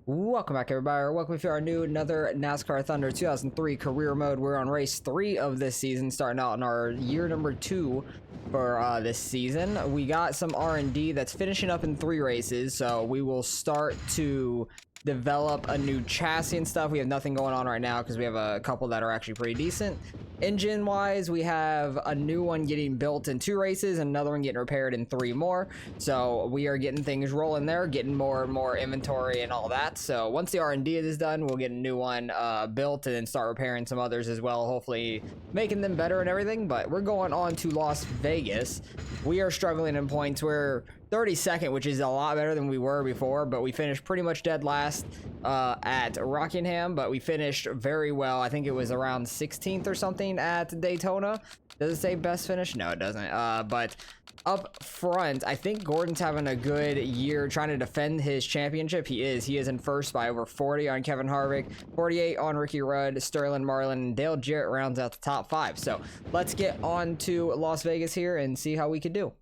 Welcome back, everybody, or welcome if you are new. Another NASCAR Thunder 2003 career mode. We're on race 3 of this season, starting out in our year number 2 for this season. We got some R&D that's finishing up in 3 races, so we will start to develop a new chassis and stuff. We have nothing going on right now because we have a couple that are actually pretty decent. Engine wise, we have a new one getting built in 2 races, another one getting repaired in 3 more. So we are getting things rolling there, getting more and more inventory and all that. So once the R&D is done, we'll get a new one built and then start repairing some others as well, hopefully making them better and everything. But we're going on to Las Vegas. We are struggling in points. We're 32nd, which is a lot better than we were before, but we finished pretty much dead last at Rockingham, but we finished very well. I think it was around 16th or something at Daytona. Does it say best finish? No, it doesn't. But up front, I think Gordon's having a good year trying to defend his championship. He is in first by over 40 on Kevin Harvick, 48 on Ricky Rudd, Sterling Marlin, and Dale Jarrett rounds out the top 5. So let's get on to Las Vegas here and see how we could do.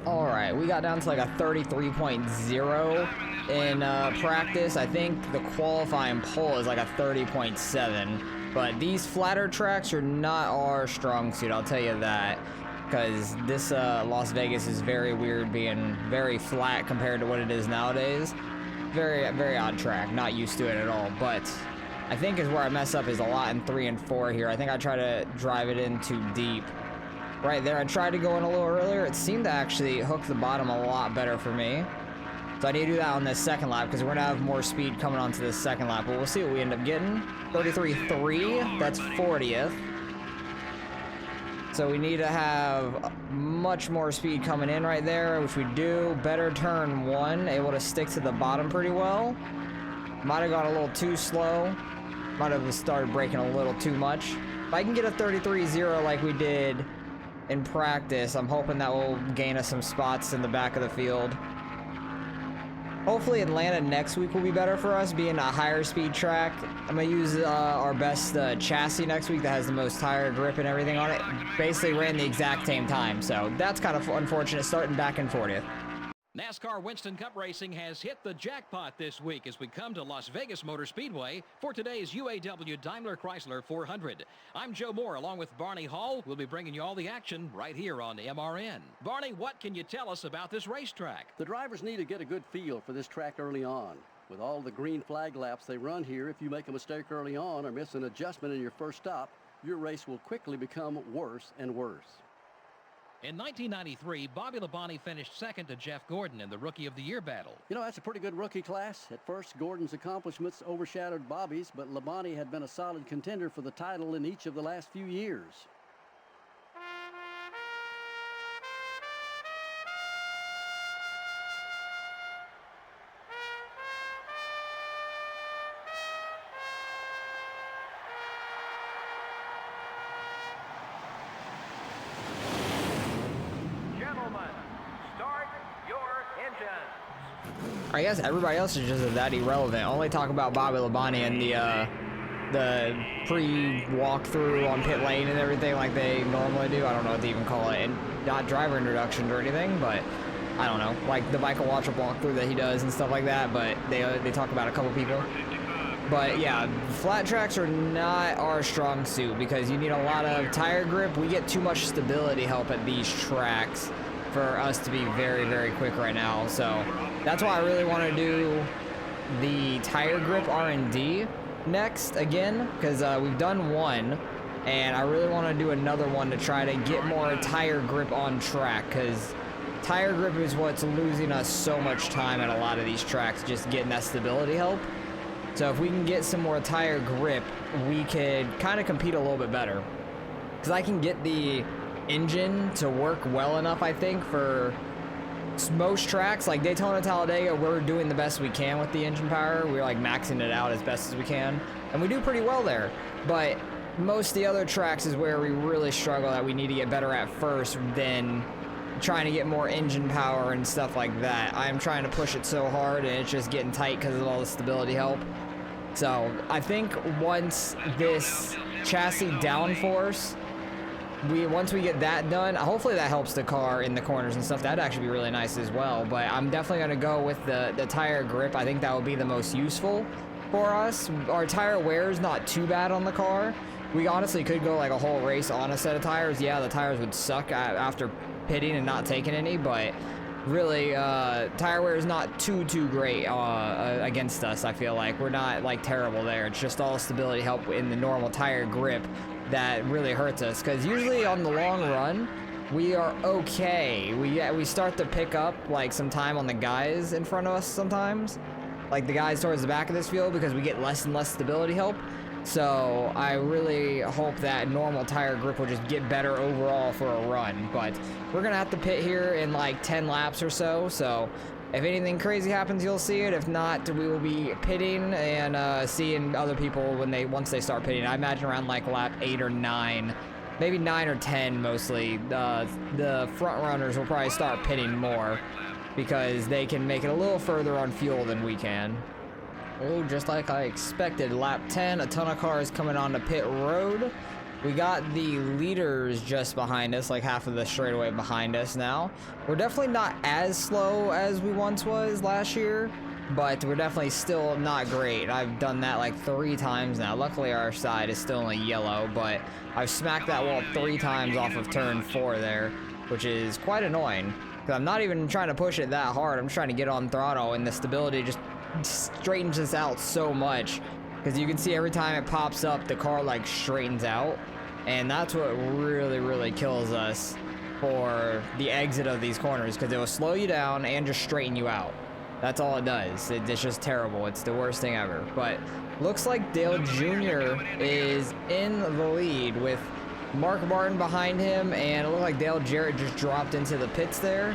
All right, we got down to like a 33.0 in practice. I think the qualifying pole is like a 30.7, but these flatter tracks are not our strong suit, I'll tell you that, because this Las Vegas is very weird, being very flat compared to what it is nowadays. Very odd track, not used to it at all. But I think is where I mess up is a lot in 3 and 4 here. I think I try to drive it in too deep. Right there, I tried to go in a little earlier. It seemed to actually hook the bottom a lot better for me. So I need to do that on this second lap because we're gonna have more speed coming onto this second lap. But we'll see what we end up getting. 33.3, that's 40th. So we need to have much more speed coming in right there, which we do. Better turn 1, able to stick to the bottom pretty well. Might have gone a little too slow. Might have started braking a little too much. If I can get a 33.0 like we did in practice, I'm hoping that will gain us some spots in the back of the field. Hopefully Atlanta next week will be better for us, being a higher speed track. I'm gonna use our best chassis next week that has the most tire grip and everything on it. Basically ran the exact same time, so that's kind of unfortunate, starting back in 40th. NASCAR Winston Cup Racing has hit the jackpot this week as we come to Las Vegas Motor Speedway for today's UAW Daimler Chrysler 400. I'm Joe Moore along with Barney Hall. We'll be bringing you all the action right here on MRN. Barney, what can you tell us about this racetrack? The drivers need to get a good feel for this track early on. With all the green flag laps they run here, if you make a mistake early on or miss an adjustment in your first stop, your race will quickly become worse and worse. In 1993, Bobby Labonte finished second to Jeff Gordon in the Rookie of the Year battle. You know, that's a pretty good rookie class. At first, Gordon's accomplishments overshadowed Bobby's, but Labonte had been a solid contender for the title in each of the last few years. I guess everybody else is just that irrelevant. Only talk about Bobby Labonte and the pre-walkthrough on pit lane and everything like they normally do. I don't know what they even call it, and not driver introductions or anything, but I don't know, like the Michael Waltrip walkthrough that he does and stuff like that. But they talk about a couple people. But yeah, flat tracks are not our strong suit because you need a lot of tire grip. We get too much stability help at these tracks for us to be very quick right now. So that's why I really want to do the tire grip R&D next again, because we've done one and I really want to do another one to try to get more tire grip on track, because tire grip is what's losing us so much time at a lot of these tracks, just getting that stability help. So if we can get some more tire grip, we could kind of compete a little bit better, because I can get the engine to work well enough, I think, for most tracks. Like Daytona, Talladega, we're doing the best we can with the engine power. We're like maxing it out as best as we can, and we do pretty well there. But most of the other tracks is where we really struggle, that we need to get better at first, then trying to get more engine power and stuff like that. I'm trying to push it so hard and it's just getting tight because of all the stability help. So I think once this chassis downforce once we get that done, hopefully that helps the car in the corners and stuff. That'd actually be really nice as well. But I'm definitely gonna go with the tire grip. I think that would be the most useful for us. Our tire wear is not too bad on the car. We honestly could go like a whole race on a set of tires. Yeah, the tires would suck after pitting and not taking any, but really, tire wear is not too great against us. I feel like we're not like terrible there. It's just all stability help in the normal tire grip that really hurts us, because usually on the long run we are okay. We start to pick up like some time on the guys in front of us sometimes, like the guys towards the back of this field, because we get less and less stability help. So I really hope that normal tire grip will just get better overall for a run. But we're gonna have to pit here in like 10 laps or so. So if anything crazy happens, you'll see it. If not, we will be pitting and seeing other people once they start pitting. I imagine around like lap 8 or 9, maybe 9 or 10 mostly. The front runners will probably start pitting more because they can make it a little further on fuel than we can. Oh, just like I expected, lap 10, a ton of cars coming onto pit road. We got the leaders just behind us, like half of the straightaway behind us now. We're definitely not as slow as we once was last year, but we're definitely still not great. I've done that like 3 times now. Luckily our side is still only yellow, but I've smacked that wall 3 times off of turn 4 there, which is quite annoying. Because I'm not even trying to push it that hard. I'm just trying to get on throttle, and the stability just straightens this out so much, because you can see every time it pops up the car like straightens out, and that's what really kills us for the exit of these corners, because it will slow you down and just straighten you out. That's all it does. It's just terrible. It's the worst thing ever. But looks like Dale Jr. is in the lead with Mark Martin behind him, and it looked like Dale Jarrett just dropped into the pits there.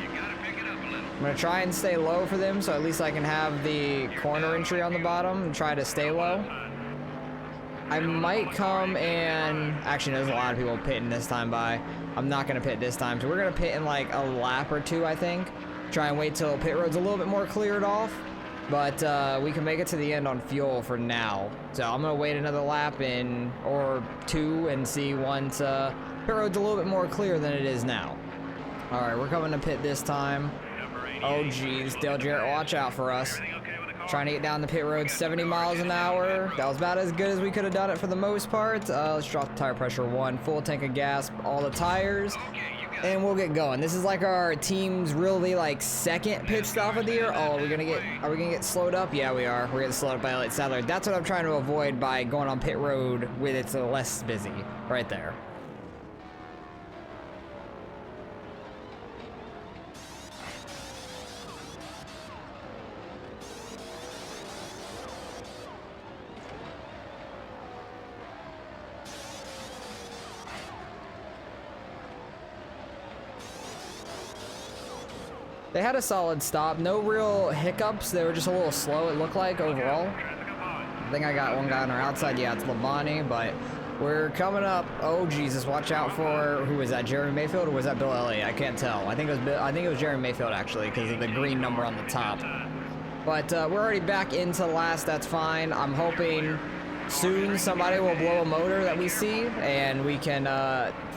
I'm gonna try and stay low for them, so at least I can have the corner entry on the bottom and try to stay low. I might come and actually there's a lot of people pitting this time by. I'm not gonna pit this time, so we're gonna pit in like a lap or 2, I think. Try and wait till pit road's a little bit more cleared off, but we can make it to the end on fuel for now. So I'm gonna wait another lap or 2 and see once pit road's a little bit more clear than it is now. All right, we're coming to pit this time. Oh geez, Dale Jarrett, watch out for us. Trying to get down the pit road 70 miles an hour. That was about as good as we could have done it for the most part. Let's drop the tire pressure 1, full tank of gas, all the tires, and we'll get going. This is like our team's really like second pit stop of the year. Oh, are we gonna get slowed up? Yeah, we are. We're getting slowed up by Elliott Sadler. That's what I'm trying to avoid by going on pit road with it's less busy right there. They had a solid stop, no real hiccups. They were just a little slow, it looked like, overall. I think I got one guy on our outside. Yeah, it's Labonte, but we're coming up. Oh, Jesus, watch out for, who was that, Jeremy Mayfield, or was that Bill Elliott? I can't tell. I think it was Jeremy Mayfield, actually, because of the green number on the top. But we're already back into last. That's fine. I'm hoping soon somebody will blow a motor that we see, and we can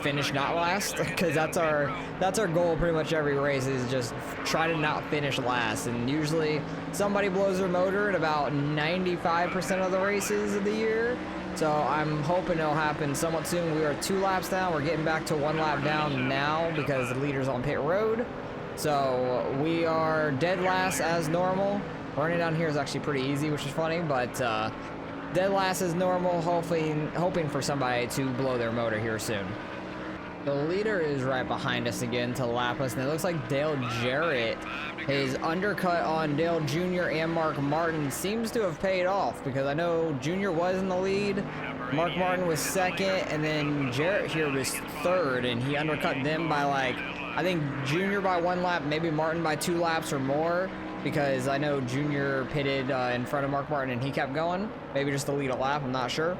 finish not last, because that's our goal pretty much every race, is just try to not finish last. And usually somebody blows their motor in about 95% of the races of the year, so I'm hoping it'll happen somewhat soon. We are 2 laps down. We're getting back to 1 lap down now because the leader's on pit road, so we are dead last as normal. Running down here is actually pretty easy, which is funny, but dead last is normal, hoping for somebody to blow their motor here soon. The leader is right behind us again to lap us, and it looks like Dale Jarrett, his undercut on Dale Jr. and Mark Martin seems to have paid off, because I know Jr. was in the lead, Mark Martin was second, and then Jarrett here was third, and he undercut them by like, I think Jr. by 1 lap, maybe Martin by 2 laps or more, because I know Junior pitted in front of Mark Martin and he kept going. Maybe just to lead a lap, I'm not sure.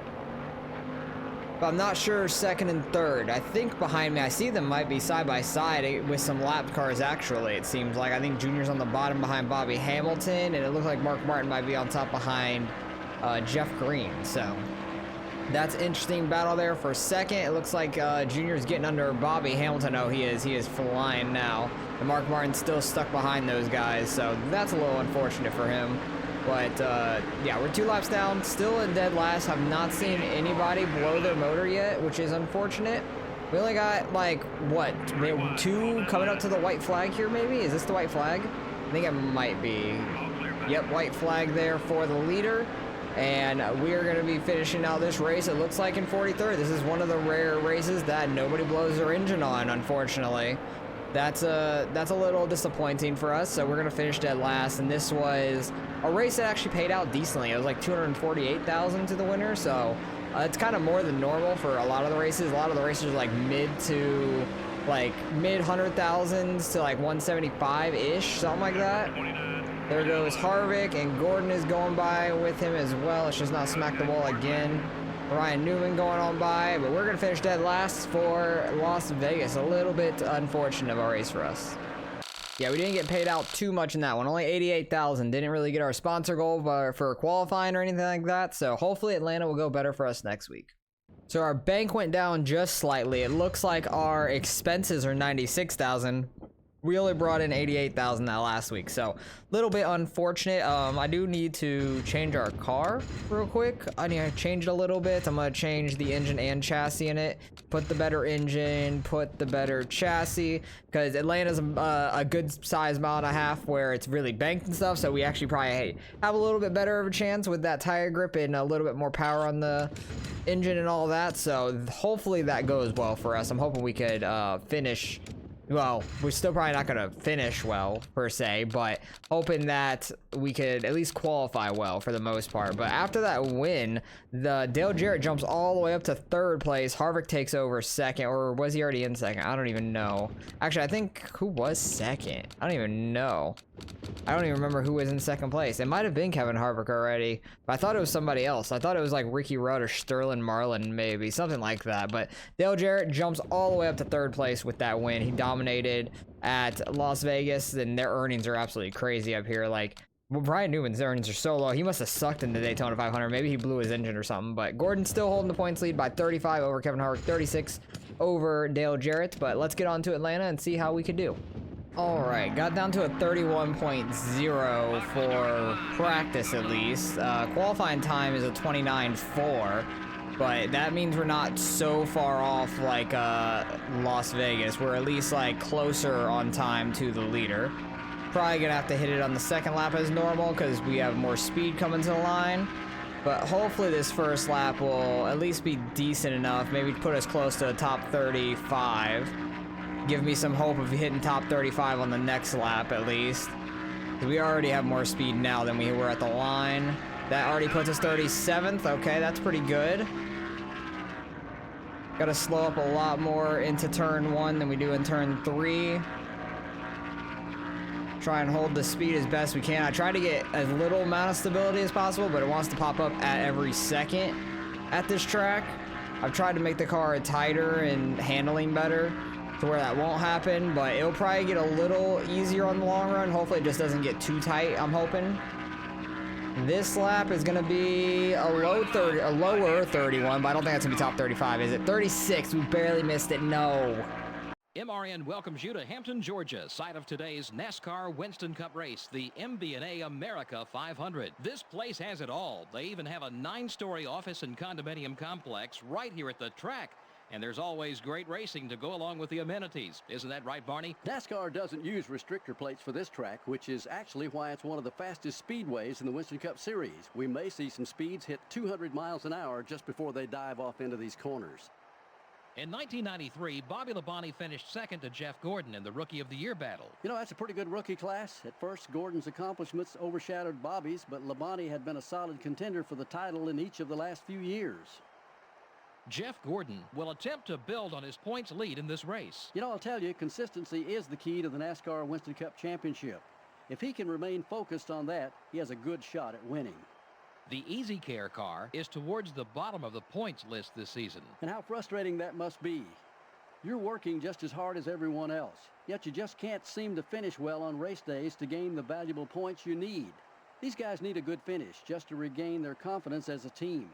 But I'm not sure second and third. I think behind me, I see them might be side by side with some lap cars actually, it seems like. I think Junior's on the bottom behind Bobby Hamilton, and it looks like Mark Martin might be on top behind Jeff Green, so That's interesting battle there for second. It looks like Junior's getting under Bobby Hamilton. Oh, he is. He is flying now. And Mark Martin's still stuck behind those guys, so that's a little unfortunate for him. But yeah, we're 2 laps down, still in dead last. Have not seen anybody blow their motor yet, which is unfortunate. We only got like, what, 2 coming up to the white flag here maybe? Is this the white flag? I think it might be. Yep, white flag there for the leader. And we are going to be finishing out this race, it looks like, in 43rd. This is one of the rare races that nobody blows their engine on, unfortunately. That's a little disappointing for us, so we're going to finish dead last. And this was a race that actually paid out decently. It was like $248,000 to the winner, so it's kind of more than normal for a lot of the races. A lot of the races are like mid 100,000s to like 175-ish, something like that. There goes Harvick, and Gordon is going by with him as well. Let's just not smack the wall again. Ryan Newman going on by, but we're going to finish dead last for Las Vegas. A little bit unfortunate of a race for us. Yeah, we didn't get paid out too much in that one. Only $88,000. Didn't really get our sponsor goal for qualifying or anything like that. So hopefully Atlanta will go better for us next week. So our bank went down just slightly. It looks like our expenses are $96,000. We only brought in $88,000 that last week, so a little bit unfortunate. I do need to change our car real quick. I need to change it a little bit. I'm gonna change the engine and chassis in it. Put the better engine, put the better chassis, because Atlanta's a good size mile and a half where it's really banked and stuff, so we actually probably have a little bit better of a chance with that tire grip and a little bit more power on the engine and all that, so hopefully that goes well for us. I'm hoping we could finish. Well, we're still probably not going to finish well, per se, but hoping that we could at least qualify well for the most part. But after that win, the Dale Jarrett jumps all the way up to 3rd place. Harvick takes over 2nd, or was he already in 2nd? I don't even know. Actually, I think, who was 2nd? I don't even know. I don't even remember who was in 2nd place. It might have been Kevin Harvick already, but I thought it was somebody else. I thought it was like Ricky Rudd or Sterling Marlin, maybe, something like that. But Dale Jarrett jumps all the way up to 3rd place with that win. He dominated at Las Vegas, and their earnings are absolutely crazy up here. Like, well, Brian Newman's earnings are so low. He must have sucked in the Daytona 500. Maybe he blew his engine or something. But Gordon's still holding the points lead by 35 over Kevin Harvick, 36 over Dale Jarrett. But let's get on to Atlanta and see how we could do. All right, got down to a 31.0 for practice at least. Qualifying time is a 29.4, but that means we're not so far off like Las Vegas. We're at least like closer on time to the leader. Probably gonna have to hit it on the 2nd lap as normal because we have more speed coming to the line. But hopefully this first lap will at least be decent enough. Maybe put us close to a top 35. Give me some hope of hitting top 35 on the next lap at least. We already have more speed now than we were at the line. That already puts us 37th. Okay, that's pretty good. Gotta slow up a lot more into turn 1 than we do in turn 3. Try and hold the speed as best we can. I try to get as little amount of stability as possible, but it wants to pop up at every second at this track. I've tried to make the car tighter and handling better to where that won't happen, but it'll probably get a little easier on the long run. Hopefully it just doesn't get too tight, I'm hoping. This lap is gonna be a lower 31, but I don't think that's gonna be top 35, is it? 36, we barely missed it, no. MRN welcomes you to Hampton, Georgia, site of today's NASCAR Winston Cup race, the MB&A America 500. This place has it all. They even have a 9-story office and condominium complex right here at the track. And there's always great racing to go along with the amenities. Isn't that right, Barney? NASCAR doesn't use restrictor plates for this track, which is actually why it's one of the fastest speedways in the Winston Cup Series. We may see some speeds hit 200 miles an hour just before they dive off into these corners. In 1993, Bobby Labonte finished 2nd to Jeff Gordon in the Rookie of the Year battle. You know, that's a pretty good rookie class. At first, Gordon's accomplishments overshadowed Bobby's, but Labonte had been a solid contender for the title in each of the last few years. Jeff Gordon will attempt to build on his points lead in this race. You know, I'll tell you, consistency is the key to the NASCAR Winston Cup Championship. If he can remain focused on that, he has a good shot at winning. The Easy Care car is towards the bottom of the points list this season. And how frustrating that must be. You're working just as hard as everyone else, yet you just can't seem to finish well on race days to gain the valuable points you need. These guys need a good finish just to regain their confidence as a team.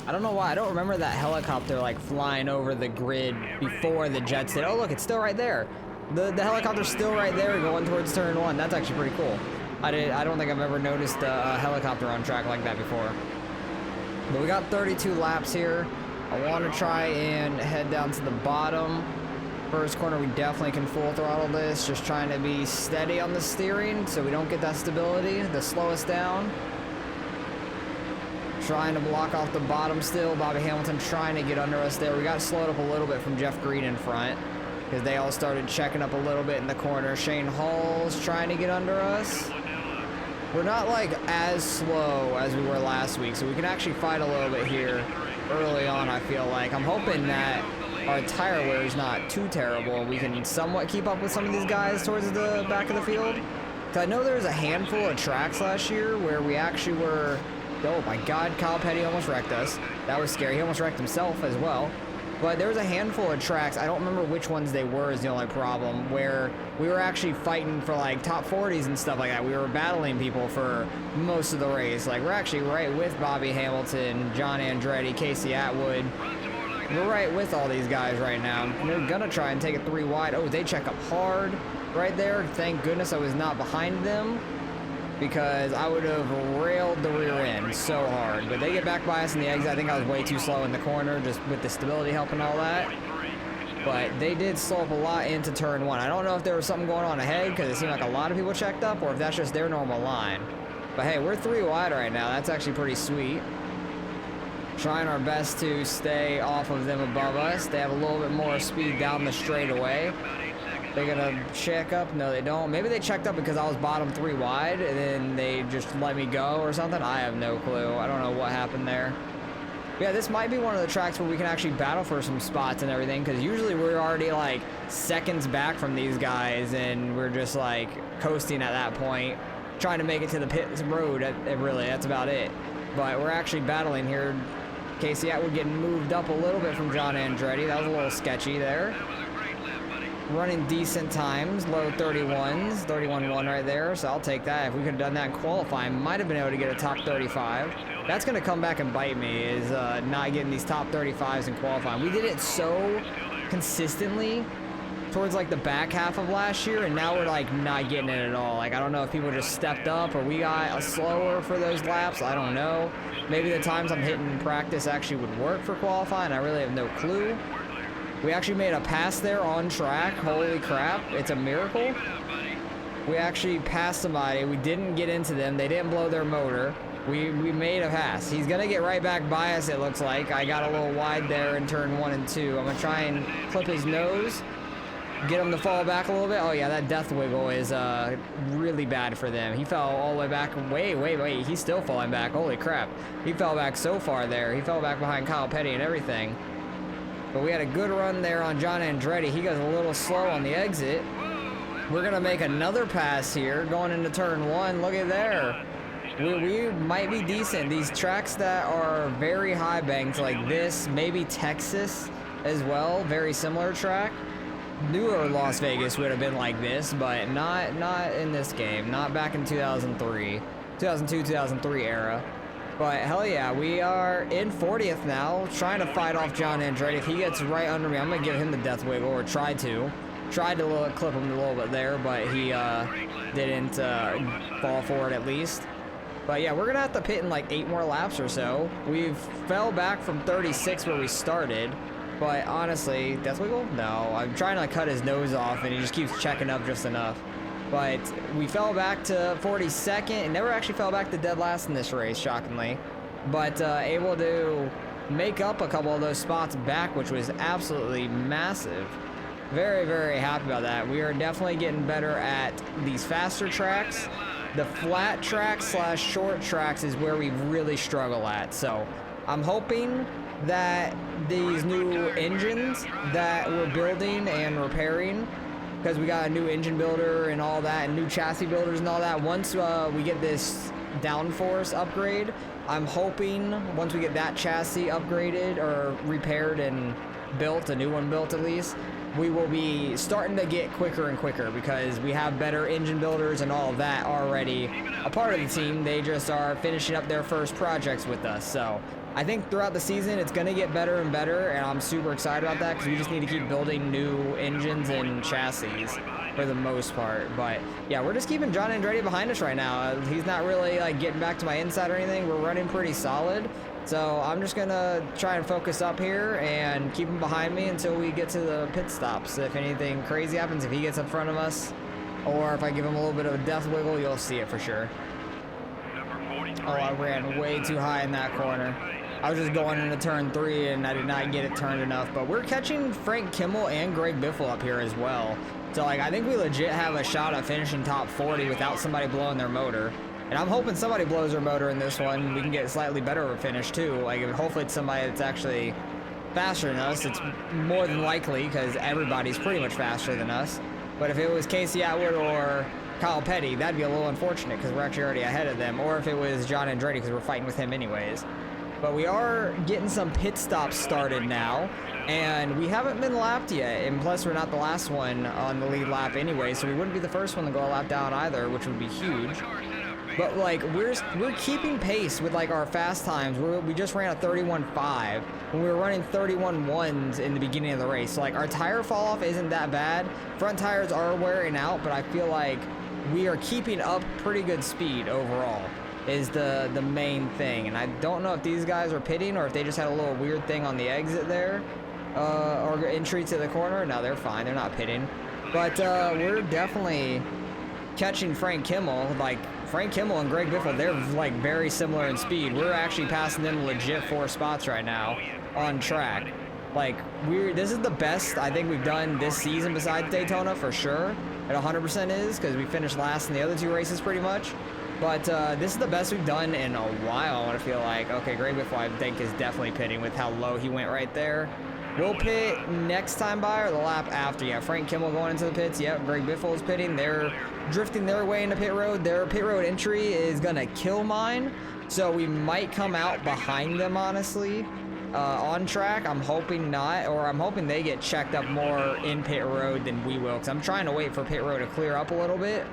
I don't know why. I don't remember that helicopter like flying over the grid before the jets did. Oh, look, it's still right there. The helicopter's still right there going towards turn 1. That's actually pretty cool. I don't think I've ever noticed a helicopter on track like that before. But we got 32 laps here. I want to try and head down to the bottom. First corner, we definitely can full throttle this. Just trying to be steady on the steering so we don't get that stability to slow us down. Trying to block off the bottom still. Bobby Hamilton trying to get under us there. We got slowed up a little bit from Jeff Green in front because they all started checking up a little bit in the corner. Shane Hall's trying to get under us. We're not like as slow as we were last week, so we can actually fight a little bit here early on, I feel like. I'm hoping that our tire wear is not too terrible. We can somewhat keep up with some of these guys towards the back of the field. Because I know there was a handful of tracks last year where we actually were... Oh my God, Kyle Petty almost wrecked us. That was scary. He almost wrecked himself as well. But there was a handful of tracks, I don't remember which ones they were is the only problem, where we were actually fighting for like top 40s and stuff like that. We were battling people for most of the race. Like we're actually right with Bobby Hamilton, John Andretti, Casey Atwood. We're right with all these guys right now. We're gonna try and take it 3 wide. Oh, they check up hard right there. Thank goodness I was not behind them, because I would have railed the rear end so hard. But they get back by us in the exit. I think I was way too slow in the corner, just with the stability helping all that. But they did slow up a lot into turn 1. I don't know if there was something going on ahead, because it seemed like a lot of people checked up, or if that's just their normal line. But hey, we're 3 wide right now. That's actually pretty sweet. Trying our best to stay off of them above us. They have a little bit more speed down the straightaway. They're gonna check up? No, they don't. Maybe they checked up because I was bottom 3 wide and then they just let me go or something. I have no clue. I don't know what happened there. But yeah, this might be one of the tracks where we can actually battle for some spots and everything, because usually we're already like seconds back from these guys and we're just like coasting at that point, trying to make it to the pit road. Really, that's about it. But we're actually battling here. Casey Atwood getting moved up a little bit from John Andretti. That was a little sketchy there. Running decent times, low 31s, 31.1 right there, so I'll take that. If we could have done that in qualifying, might have been able to get a top 35. That's going to come back and bite me, is not getting these top 35s in qualifying. We did it so consistently towards like the back half of last year, and now we're like not getting it at all. Like, I don't know if people just stepped up or we got slower for those laps. I don't know. Maybe the times I'm hitting in practice actually would work for qualifying. I really have no clue. We actually made a pass there on track. Holy crap, it's a miracle. We actually passed somebody. We didn't get into them. They didn't blow their motor. We made a pass. He's gonna get right back by us, it looks like. I got a little wide there in turn 1 and 2. I'm gonna try and clip his nose, get him to fall back a little bit. Oh yeah, that death wiggle is really bad for them. He fell all the way back. Wait. He's still falling back. Holy crap. He fell back so far there. He fell back behind Kyle Petty and everything. But we had a good run there on John Andretti. He goes a little slow on the exit. We're going to make another pass here going into turn 1. Look at there. We might be decent. These tracks that are very high banked like this, maybe Texas as well, very similar track. Newer Las Vegas would have been like this, but not in this game. Not back in 2002, 2003 era. But hell yeah, we are in 40th now, trying to fight off John Andretti. If he gets right under me, I'm going to give him the death wiggle, or tried to. Tried to clip him a little bit there, but he didn't fall for it at least. But yeah, we're going to have to pit in like 8 more laps or so. We've fell back from 36 where we started. But honestly, death wiggle? No, I'm trying to cut his nose off and he just keeps checking up just enough. But we fell back to 42nd and never actually fell back to dead last in this race, shockingly. But able to make up a couple of those spots back, which was absolutely massive. Very, very happy about that. We are definitely getting better at these faster tracks. The flat tracks / short tracks is where we really struggle at. So I'm hoping that these new engines that we're building and repairing, because we got a new engine builder and all that, and new chassis builders and all that, once we get this downforce upgrade, I'm hoping once we get that chassis upgraded or repaired and built, a new one built at least, we will be starting to get quicker and quicker, because we have better engine builders and all of that already a part of the team. They just are finishing up their first projects with us. So I think throughout the season, it's going to get better and better, and I'm super excited about that because we just need to keep building new engines and chassis for the most part. But yeah, we're just keeping John Andretti behind us right now. He's not really like getting back to my inside or anything. We're running pretty solid. So I'm just going to try and focus up here and keep him behind me until we get to the pit stops. If anything crazy happens, if he gets in front of us, or if I give him a little bit of a death wiggle, you'll see it for sure. Oh, I ran way too high in that corner. I was just going into turn 3 and I did not get it turned enough. But we're catching Frank Kimmel and Greg Biffle up here as well. So like, I think we legit have a shot at finishing top 40 without somebody blowing their motor. And I'm hoping somebody blows their motor in this one. We can get a slightly better of a finish too. Like, hopefully it's somebody that's actually faster than us. It's more than likely because everybody's pretty much faster than us. But if it was Casey Atwood or Kyle Petty, that'd be a little unfortunate because we're actually already ahead of them. Or if it was John Andretti because we're fighting with him anyways. But we are getting some pit stops started now. And we haven't been lapped yet. And plus we're not the last one on the lead lap anyway. So we wouldn't be the first one to go a lap down either, which would be huge. But like, we're keeping pace with like our fast times. We just ran a 31.5 when we were running 31.1s in the beginning of the race. So like, our tire fall off isn't that bad. Front tires are wearing out, but I feel like we are keeping up pretty good speed overall is the main thing. And I don't know if these guys are pitting or if they just had a little weird thing on the exit there or entry to the corner. No, they're fine. They're not pitting. But we're definitely catching Frank Kimmel. Like, Frank Kimmel and Greg Biffle, they're like very similar in speed. We're actually passing them legit 4 spots right now on track. Like, this is the best I think we've done this season besides Daytona for sure. It 100% is because we finished last in the other 2 races pretty much. But this is the best we've done in a while, I feel like. Okay, Greg Biffle, I think, is definitely pitting with how low he went right there. We'll pit next time by or the lap after. Yeah, Frank Kimmel going into the pits. Yep, Greg Biffle is pitting. They're drifting their way into pit road. Their pit road entry is going to kill mine. So we might come out behind them, honestly, on track. I'm hoping not, or I'm hoping they get checked up more in pit road than we will. Because I'm trying to wait for pit road to clear up a little bit.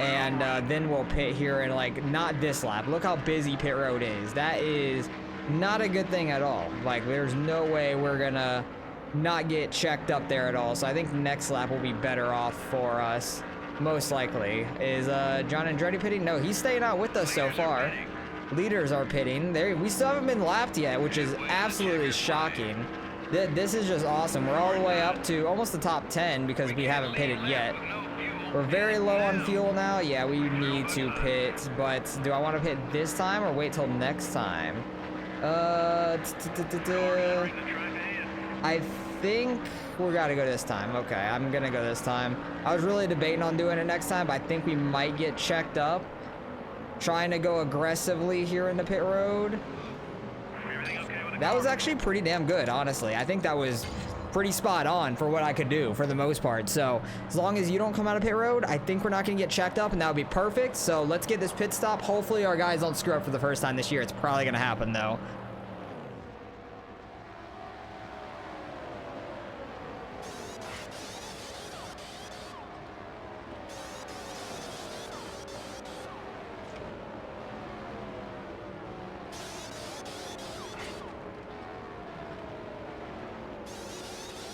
And then we'll pit here and, like, not this lap. Look how busy pit road is. That is not a good thing at all. Like, there's no way we're gonna not get checked up there at all. So I think next lap will be better off for us, most likely. Is John Andretti pitting? No, he's staying out with us so far. Leaders are pitting. We still haven't been lapped yet, which is absolutely shocking. This is just awesome. We're all the way up to almost the top 10 because we haven't pitted yet. We're very low on fuel now. Yeah, we need to pit, but do I want to pit this time or wait till next time? I think we gotta go this time. Okay, I'm gonna go this time. I was really debating on doing it next time, but I think we might get checked up. Trying to go aggressively here in the pit road. That was actually pretty damn good, honestly. I think that was pretty spot on for what I could do for the most part. So as long as you don't come out of pit road, I think we're not gonna get checked up and that would be perfect. So let's get this pit stop. Hopefully our guys don't screw up for the first time this year. It's probably gonna happen though.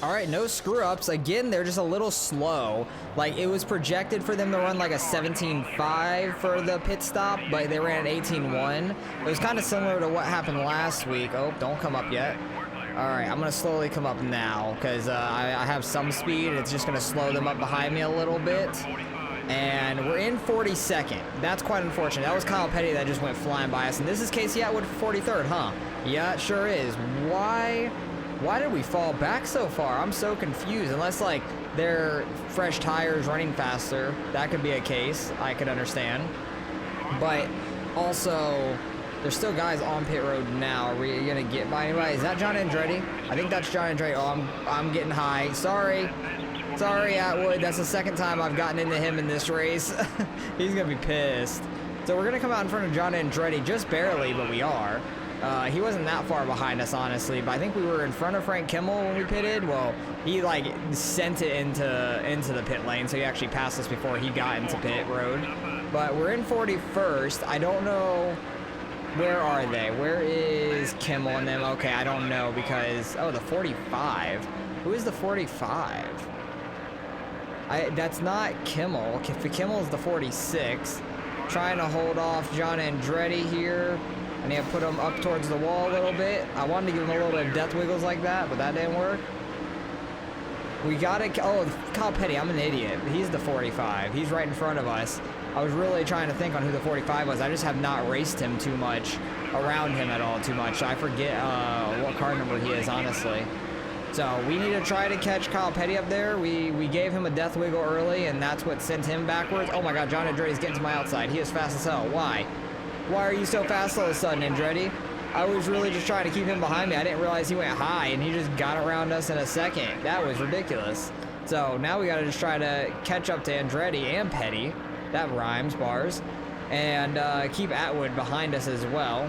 All right, no screw ups. Again, they're just a little slow. Like, it was projected for them to run like a 17.5 for the pit stop, but they ran an 18.1. It was kind of similar to what happened last week. Oh, don't come up yet. All right, I'm gonna slowly come up now because I have some speed. It's just gonna slow them up behind me a little bit. And we're in 42nd. That's quite unfortunate. That was Kyle Petty that just went flying by us. And this is Casey Atwood for 43rd, huh? Yeah, it sure is. Why did we fall back so far? I'm so confused. Unless, like, they're fresh tires running faster. That could be a case. I could understand. But also, there's still guys on pit road now. Are we going to get by anybody? Is that John Andretti? I think that's John Andretti. Oh, I'm getting high. Sorry, Atwood. That's the second time I've gotten into him in this race. He's going to be pissed. So we're going to come out in front of John Andretti just barely, but we are. He wasn't that far behind us, honestly, but I think we were in front of Frank Kimmel when we pitted. Well, he, like, sent it into the pit lane, so he actually passed us before he got into pit road. But we're in 41st. I don't know Where are they? Where is Kimmel and them? Okay, I don't know because... Oh, the 45. Who is the 45? That's not Kimmel. Kimmel is the 46. Trying to hold off John Andretti here. I need to put him up towards the wall a little bit. I wanted to give him a little bit of death wiggles like that, but that didn't work. We gotta... Oh, Kyle Petty, I'm an idiot. He's the 45. He's right in front of us. I was really trying to think on who the 45 was. I just have not raced him too much, around him at all too much. I forget what car number he is, honestly. So we need to try to catch Kyle Petty up there. We gave him a death wiggle early, and that's what sent him backwards. Oh my god, John Andretti's getting to my outside. He is fast as hell. Why? Why are you so fast all of a sudden, Andretti? I was really just trying to keep him behind me. I didn't realize he went high, and he just got around us in a second. That was ridiculous. So now we gotta just try to catch up to Andretti and Petty. That rhymes, bars. And keep Atwood behind us as well.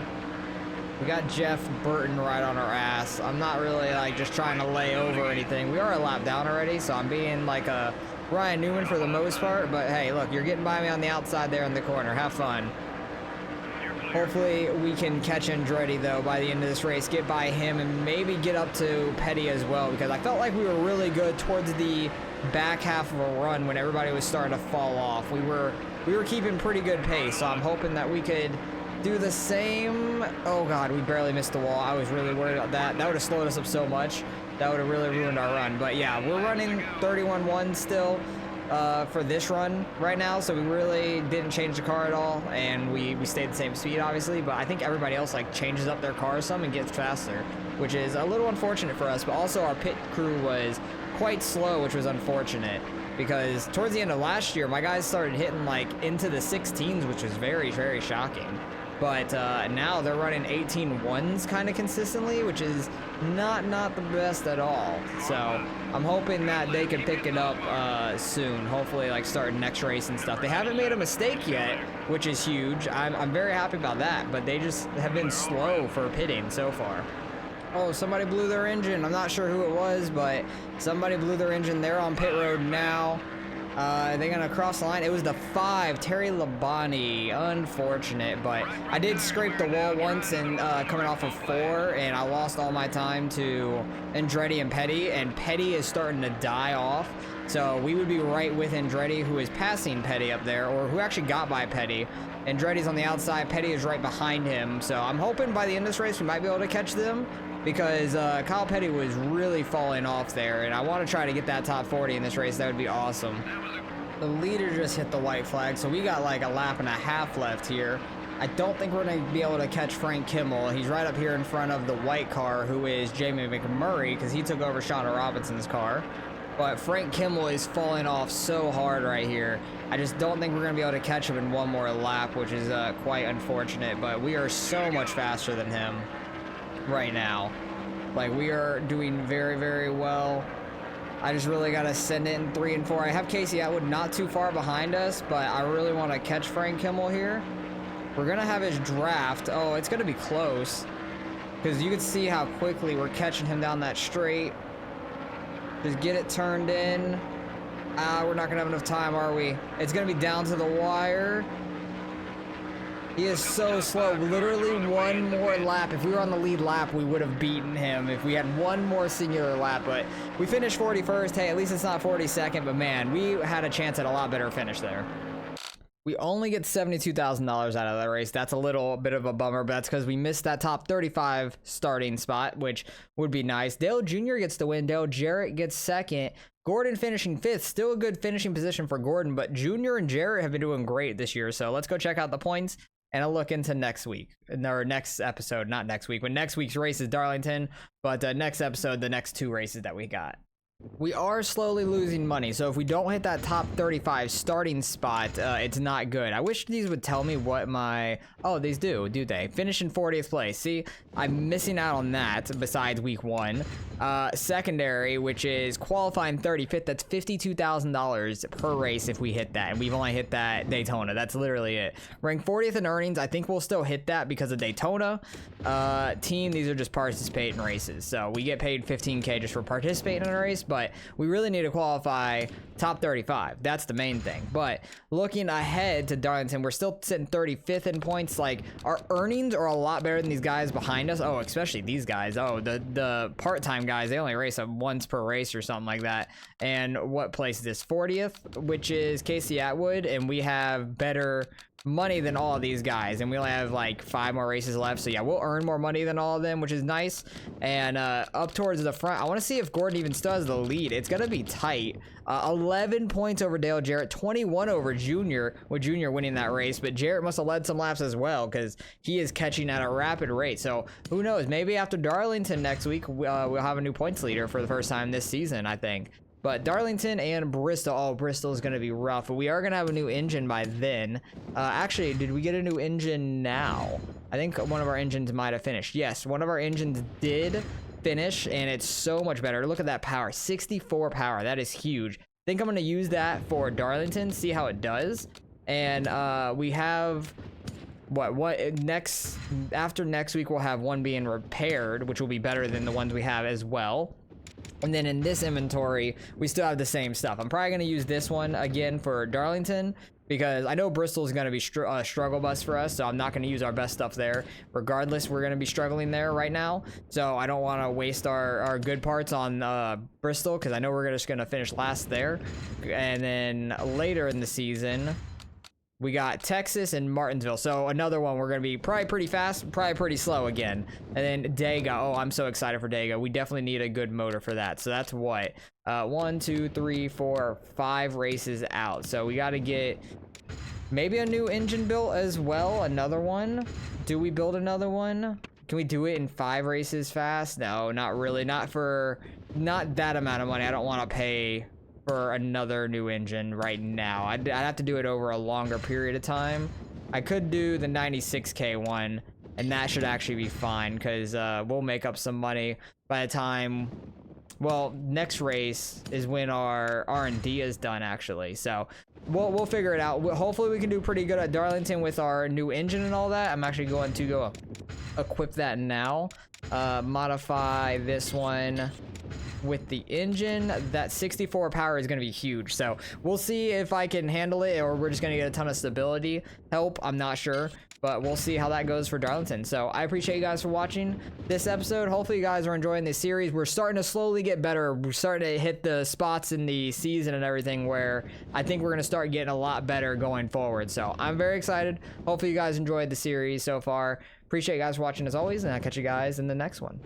We got Jeff Burton right on our ass. I'm not really like just trying to lay over or anything. We are a lap down already, so I'm being like a Ryan Newman for the most part. But hey, look, you're getting by me on the outside there in the corner. Have fun. Hopefully we can catch Andretti though by the end of this race, get by him and maybe get up to Petty as well, because I felt like we were really good towards the back half of a run when everybody was starting to fall off. We were keeping pretty good pace, so I'm hoping that we could do the same. Oh god, we barely missed the wall. I was really worried about that. That would have slowed us up so much. That would have really ruined our run. But yeah, we're running 31-1 still for this run right now, so we really didn't change the car at all, and we stayed the same speed obviously, but I think everybody else like changes up their car some and gets faster, which is a little unfortunate for us. But also our pit crew was quite slow, which was unfortunate, because towards the end of last year my guys started hitting like into the 16s, which was very, very shocking. But now they're running 18-1s kind of consistently, which is not the best at all. So I'm hoping that they can pick it up soon. Hopefully, like starting next race and stuff. They haven't made a mistake yet, which is huge. I'm very happy about that. But they just have been slow for pitting so far. Oh, somebody blew their engine. I'm not sure who it was, but somebody blew their engine. They're on pit road now. They're gonna cross the line. It was the 5, Terry Labonte. Unfortunate, but I did scrape the wall once and coming off of 4, and I lost all my time to Andretti and Petty is starting to die off. So we would be right with Andretti, who is passing Petty up there, or who actually got by Petty. Andretti's on the outside. Petty is right behind him. So I'm hoping by the end of this race we might be able to catch them, because Kyle Petty was really falling off there, and I want to try to get that top 40 in this race. That would be awesome. The leader just hit the white flag, so we got like a lap and a half left here. I don't think we're going to be able to catch Frank Kimmel. He's right up here in front of the white car, who is Jamie McMurray, because he took over Shauna Robinson's car. But Frank Kimmel is falling off so hard right here. I just don't think we're going to be able to catch him in one more lap, which is quite unfortunate. But we are so much faster than him right now. Like, we are doing very, very well. I just really got to send it in 3 and 4. I have Casey Atwood not too far behind us, but I really want to catch Frank Kimmel here. We're going to have his draft. Oh, it's going to be close, because you can see how quickly we're catching him down that straight. Just get it turned in. We're not going to have enough time, are we? It's going to be down to the wire. He is so slow. Literally one more lap. If we were on the lead lap, we would have beaten him if we had one more singular lap. But we finished 41st. Hey, at least it's not 42nd. But man, we had a chance at a lot better finish there. We only get $72,000 out of that race. That's a little bit of a bummer, but that's because we missed that top 35 starting spot, which would be nice. Dale Jr. gets the win. Dale Jarrett gets second. Gordon finishing 5th. Still a good finishing position for Gordon, but Jr. and Jarrett have been doing great this year. So let's go check out the points and I'll look into next week, or next episode. Not next week, but next week's race is Darlington, but next episode, the next 2 races that we got. We are slowly losing money, so if we don't hit that top 35 starting spot, it's not good. I wish these would tell me what my... Oh, these do they? Finish in 40th place. See, I'm missing out on that besides week 1. Secondary, which is qualifying 35th, that's $52,000 per race if we hit that, and we've only hit that Daytona. That's literally it. Ranked 40th in earnings, I think we'll still hit that because of Daytona. Team, these are just participating races, so we get paid $15K just for participating in a race, but we really need to qualify top 35. That's the main thing. But looking ahead to Darlington, we're still sitting 35th in points. Like, our earnings are a lot better than these guys behind us. Oh, especially these guys. Oh, the part-time guys, they only race once per race or something like that. And what place is this? 40th, which is Casey Atwood, and we have better money than all of these guys, and we only have like 5 more races left. So yeah, we'll earn more money than all of them, which is nice. And up towards the front, I want to see if Gordon even still has the lead. It's gonna be tight. 11 points over Dale Jarrett, 21 over Junior, with Junior winning that race, but Jarrett must have led some laps as well because he is catching at a rapid rate. So who knows, maybe after Darlington next week, we'll have a new points leader for the first time this season, I think. But Darlington and Bristol, oh, Bristol is going to be rough. We are going to have a new engine by then. Actually, did we get a new engine now? I think one of our engines might have finished. Yes, one of our engines did finish, and it's so much better. Look at that power, 64 power. That is huge. I think I'm going to use that for Darlington, see how it does. And we have... after next week, we'll have one being repaired, which will be better than the ones we have as well. And then in this inventory, we still have the same stuff. I'm probably going to use this one again for Darlington because I know Bristol is going to be a struggle bus for us, so I'm not going to use our best stuff there. Regardless, we're going to be struggling there right now, so I don't want to waste our good parts on Bristol because I know we're just going to finish last there. And then later in the season, we got Texas and Martinsville. So another one, we're going to be probably pretty fast, probably pretty slow again. And then Dega. Oh, I'm so excited for Dega. We definitely need a good motor for that. So that's what? 1, 2, 3, 4, 5 races out. So we got to get maybe a new engine built as well. Another one. Do we build another one? Can we do it in 5 races fast? No, not really. Not that amount of money. I don't want to pay for another new engine right now. I'd have to do it over a longer period of time. I could do the 96K one, and that should actually be fine because we'll make up some money by the time, well, next race is when our R&D is done actually. So we'll figure it out. Hopefully we can do pretty good at Darlington with our new engine and all that. I'm actually going to go equip that now. Modify this one with the engine. That 64 power is going to be huge, so we'll see if I can handle it or we're just going to get a ton of stability help. I'm not sure, but we'll see how that goes for Darlington. So I appreciate you guys for watching this episode. Hopefully you guys are enjoying this series. We're starting to slowly get better. We're starting to hit the spots in the season and everything where I think we're going to start getting a lot better going forward. So I'm very excited. Hopefully you guys enjoyed the series so far. Appreciate you guys for watching as always, and I'll catch you guys in the next one.